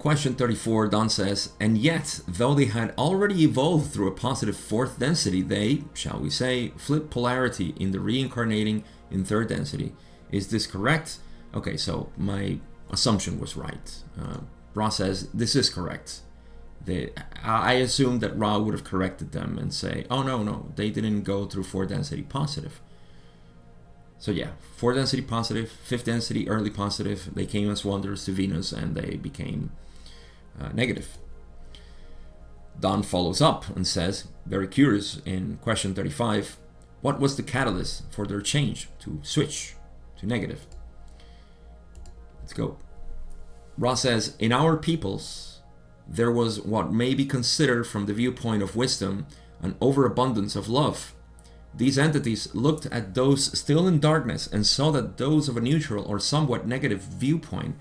Question 34, Don says, and yet, though they had already evolved through a positive fourth density, they, shall we say, flip polarity in the reincarnating in third density. Is this correct? Okay, so my assumption was right. Ra says, this is correct. I assumed that Ra would have corrected them and say, oh no, they didn't go through fourth density positive. So yeah, fourth density positive, fifth density early positive, they came as wanderers to Venus and they became negative. Don follows up and says, very curious, in question 35, what was the catalyst for their change to switch to negative? Let's go. Ra says, in our peoples, there was what may be considered from the viewpoint of wisdom an overabundance of love. These entities looked at those still in darkness and saw that those of a neutral or somewhat negative viewpoint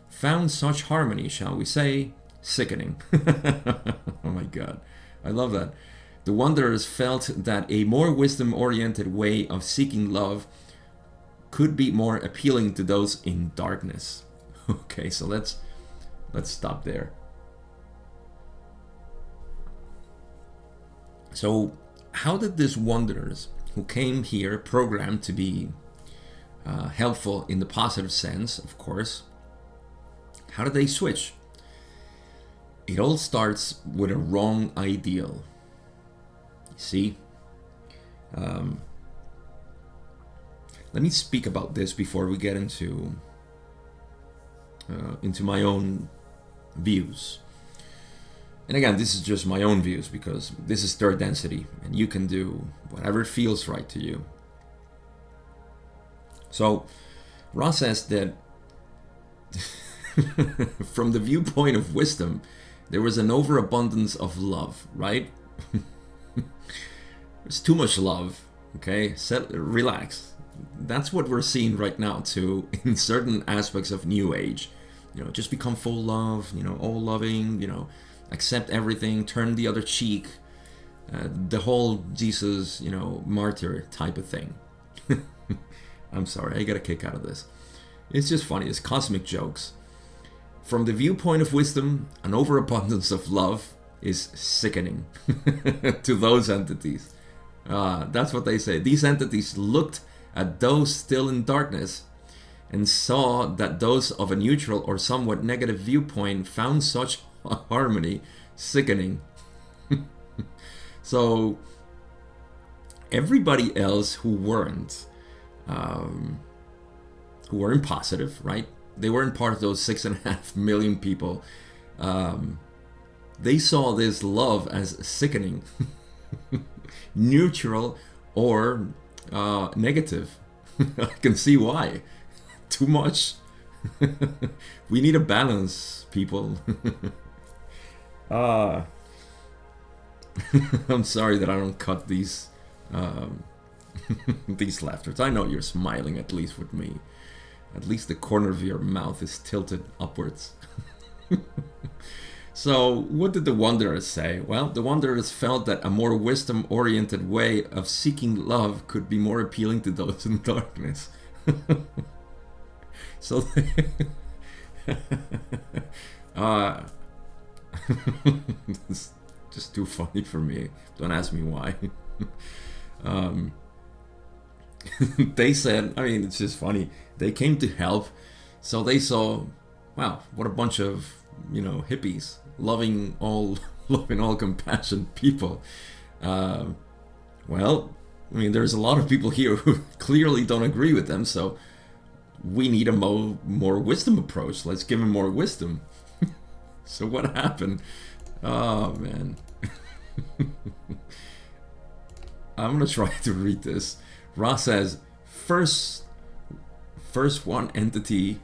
found such harmony, shall we say, sickening. Oh my God, I love that. The wanderers felt that a more wisdom-oriented way of seeking love could be more appealing to those in darkness. Okay, so let's stop there. So how did these wanderers who came here programmed to be helpful in the positive sense, of course, how did they switch? It all starts with a wrong ideal. You see? Let me speak about this before we get into my own views. And again, this is just my own views because this is third density and you can do whatever feels right to you. So Ra says that from the viewpoint of wisdom, there was an overabundance of love, right? There's too much love, okay? Relax. That's what we're seeing right now too in certain aspects of New Age. You know, just become full love, you know, all loving, you know, accept everything, turn the other cheek, the whole Jesus, you know, martyr type of thing. I'm sorry, I get a kick out of this. It's just funny, it's cosmic jokes. From the viewpoint of wisdom, an overabundance of love is sickening to those entities. That's what they say. These entities looked at those still in darkness and saw that those of a neutral or somewhat negative viewpoint found such harmony sickening. So everybody else who weren't positive, right? They weren't part of those 6.5 million people. They saw this love as sickening, neutral or negative. I can see why. Too much. We need a balance, people. I'm sorry that I don't cut these these laughters. I know you're smiling, at least with me. At least the corner of your mouth is tilted upwards. So what did the wanderers say? Well, the wanderers felt that a more wisdom-oriented way of seeking love could be more appealing to those in darkness. So it's just too funny for me. Don't ask me why. They said, I mean, it's just funny. They came to help, so they saw, wow, what a bunch of, you know, hippies, loving all compassionate people. Well, I mean, there's a lot of people here who clearly don't agree with them, so we need a more wisdom approach. Let's give them more wisdom. So what happened? Oh, man. I'm going to try to read this. Ra says, first one entity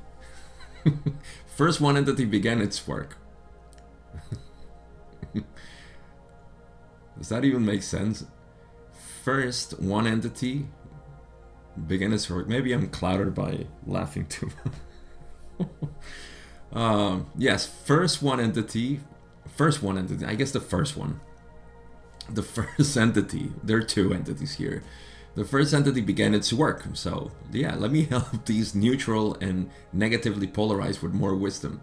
began its work. Does that even make sense? First one entity began its work. Maybe I'm clouded by laughing too much. Yes, first one entity, I guess the first one. The first entity, there are two entities here. The first entity began its work. So yeah, let me help these neutral and negatively polarized with more wisdom.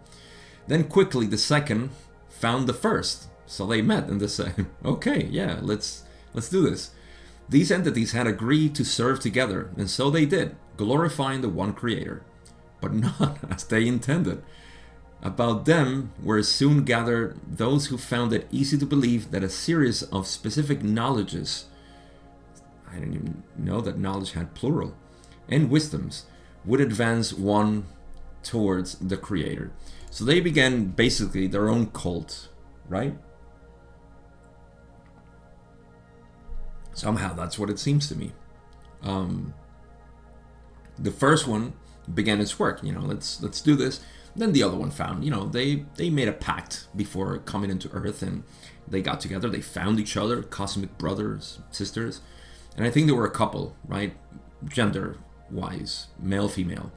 Then quickly the second found the first. So they met and they said, okay, yeah, let's do this. These entities had agreed to serve together, and so they did, glorifying the one creator, but not as they intended. About them were soon gathered those who found it easy to believe that a series of specific knowledges, I didn't even know that knowledge had plural, and wisdoms would advance one towards the creator. So they began basically their own cult, right? Somehow that's what it seems to me. The first one began its work, let's do this. Then the other one found, they made a pact before coming into Earth, and they got together, they found each other, cosmic brothers, sisters, and I think they were a couple, right? Gender wise, male, female.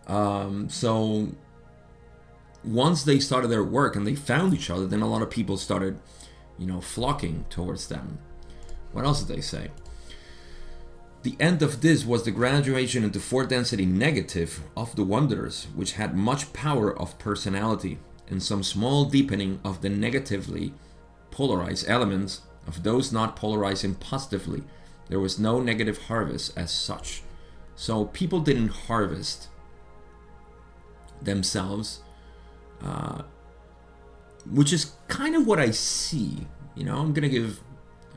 So once they started their work and they found each other, then a lot of people started flocking towards them. What else did they say? The end of this was the graduation into fourth density negative of the Wanderers, which had much power of personality, and some small deepening of the negatively polarized elements of those not polarizing positively. There was no negative harvest as such. So people didn't harvest themselves, which is kind of what I see. I'm gonna give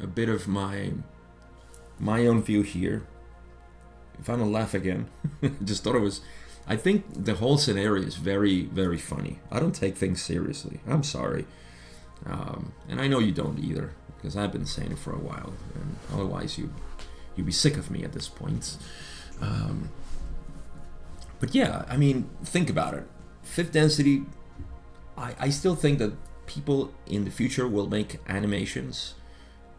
a bit of my own view here. If I'm gonna laugh again, just thought I think the whole scenario is very, very funny. I don't take things seriously. I'm sorry, and I know you don't either, because I've been saying it for a while, and otherwise you'd be sick of me at this point. But yeah, I mean, think about it. Fifth density, I still think that people in the future will make animations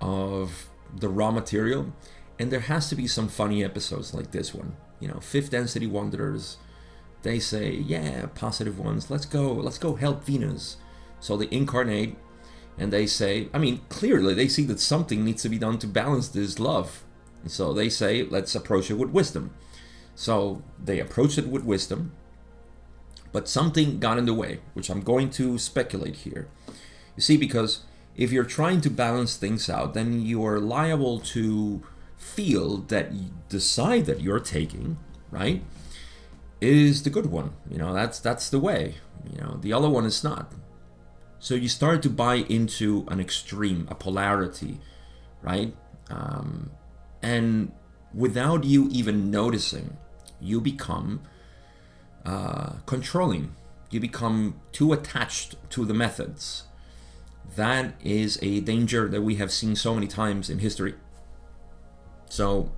of the raw material, and there has to be some funny episodes like this one. Fifth density wanderers, they say, yeah, positive ones, let's go help Venus. So they incarnate, and they say, I mean, clearly they see that something needs to be done to balance this love. And so they say, let's approach it with wisdom. So they approach it with wisdom, but something got in the way, which I'm going to speculate here. You see, because if you're trying to balance things out, then you are liable to feel that the side that you're taking, right, is the good one. That's the way. The other one is not. So you start to buy into an extreme, a polarity, right? And without you even noticing, you become controlling. You become too attached to the methods. That is a danger that we have seen so many times in history. So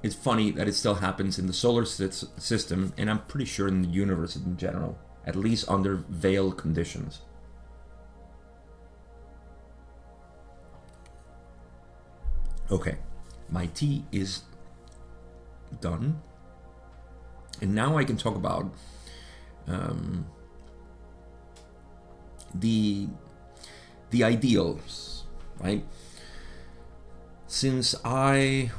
it's funny that it still happens in the solar system, and I'm pretty sure in the universe in general, at least under veiled conditions. Okay, my tea is done, and now I can talk about the ideals, right? Since I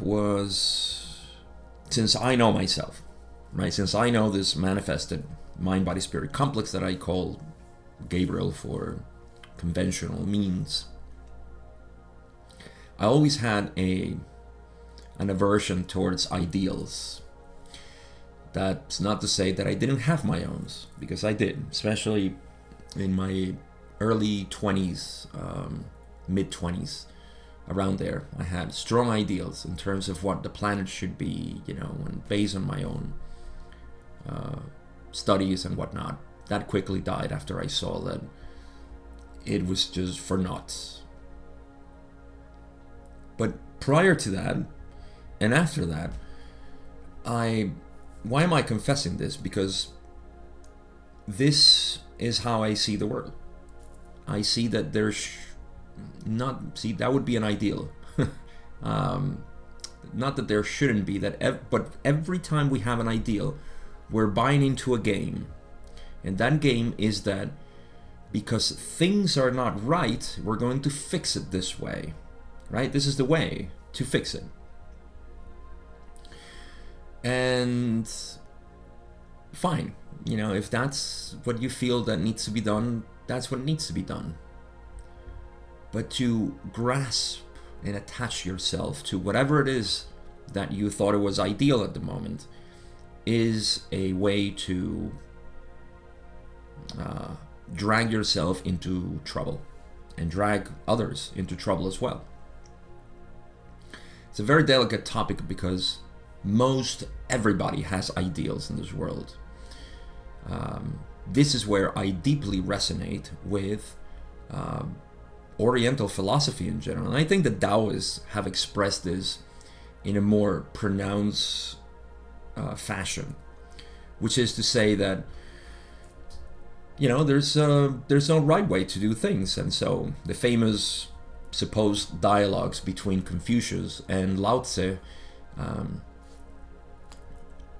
know myself, right? Since I know this manifested mind-body-spirit complex that I call Gabriel for conventional means, I always had an aversion towards ideals. That's not to say that I didn't have my own, because I did, especially in my early 20s, mid 20s, around there. I had strong ideals in terms of what the planet should be, and based on my own studies and whatnot. That quickly died after I saw that it was just for naught. But prior to that, and after that, why am I confessing this? Because this is how I see the world. I see that that would be an ideal. Not that there shouldn't be, but every time we have an ideal, we're buying into a game. And that game is that because things are not right, we're going to fix it this way. Right? This is the way to fix it. And fine, if that's what you feel that needs to be done, that's what needs to be done. But to grasp and attach yourself to whatever it is that you thought it was ideal at the moment is a way to drag yourself into trouble and drag others into trouble as well. It's a very delicate topic because most everybody has ideals in this world. This is where I deeply resonate with Oriental philosophy in general. And I think the Taoists have expressed this in a more pronounced fashion, which is to say that there's no right way to do things. And so the famous supposed dialogues between Confucius and Lao Tse,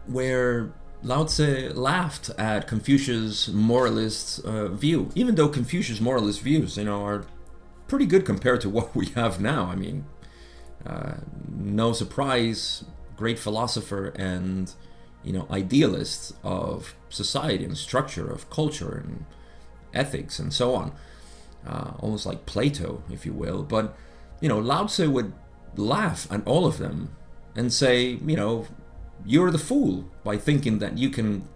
where Lao Tse laughed at Confucius' moralist view, even though Confucius' moralist views, are pretty good compared to what we have now. I mean, no surprise, great philosopher and idealist of society and structure of culture and ethics and so on, almost like Plato, if you will. But Lao Tse would laugh at all of them and say, you're the fool by thinking that you can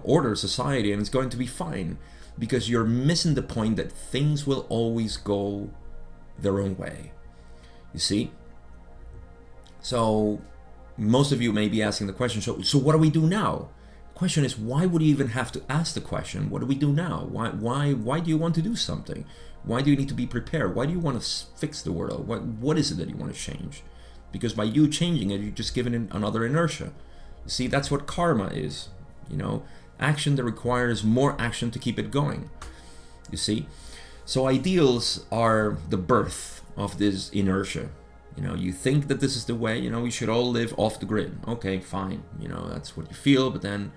order society and it's going to be fine, because you're missing the point that things will always go their own way. You see? So most of you may be asking the question, so what do we do now? The question is, why would you even have to ask the question, what do we do now? Why do you want to do something? Why do you need to be prepared? Why do you want to fix the world? What is it that you want to change? Because by you changing it, you're just giving it another inertia. You see, that's what karma is. Action that requires more action to keep it going. You see? So ideals are the birth of this inertia. You think that this is the way, we should all live off the grid. Okay, fine. That's what you feel, but then,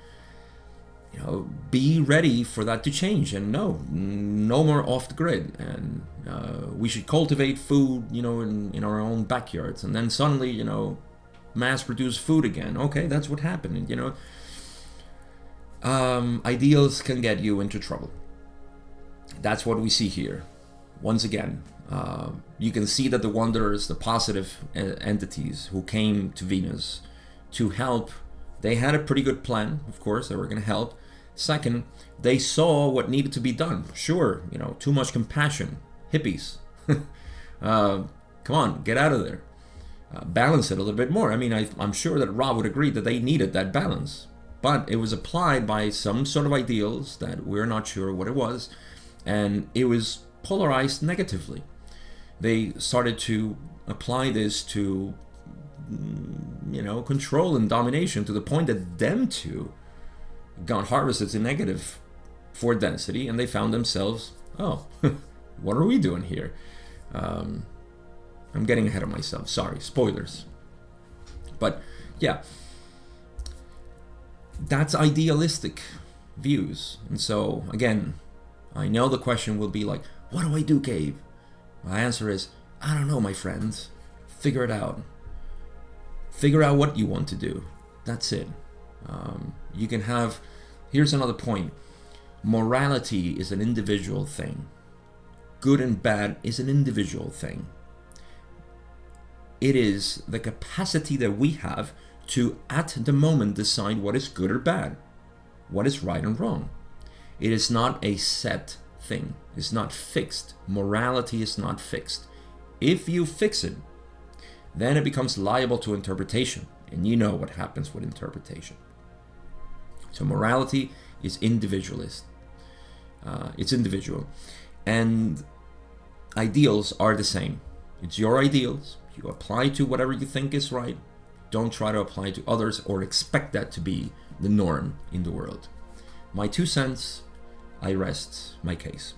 be ready for that to change. And no more off the grid. And we should cultivate food, in our own backyards. And then suddenly, mass produce food again. Okay, that's what happened. Ideals can get you into trouble. That's what we see here. Once again, you can see that the wanderers, the positive entities who came to Venus to help, they had a pretty good plan. Of course, they were going to help. Second, they saw what needed to be done. Sure, too much compassion. Hippies. Come on, get out of there. Balance it a little bit more. I mean, I'm sure that Rob would agree that they needed that balance. But it was applied by some sort of ideals that we're not sure what it was. And it was polarized negatively. They started to apply this to, control and domination, to the point that them two got harvested to negative for density, and they found themselves, what are we doing here? I'm getting ahead of myself. Sorry, spoilers. But yeah, that's idealistic views. And so again, I know the question will be like, what do I do, Gabe? My answer is, I don't know, my friends. Figure it out. Figure out what you want to do. That's it. You can have, here's another point. Morality is an individual thing. Good and bad is an individual thing. It is the capacity that we have to, at the moment, decide what is good or bad, what is right and wrong. It is not a set thing. It's not fixed. Morality is not fixed. If you fix it, then it becomes liable to interpretation. And you know what happens with interpretation. So morality is individualist. It's individual. And ideals are the same. It's your ideals. You apply to whatever you think is right. Don't try to apply to others or expect that to be the norm in the world. My 2 cents. I rest my case.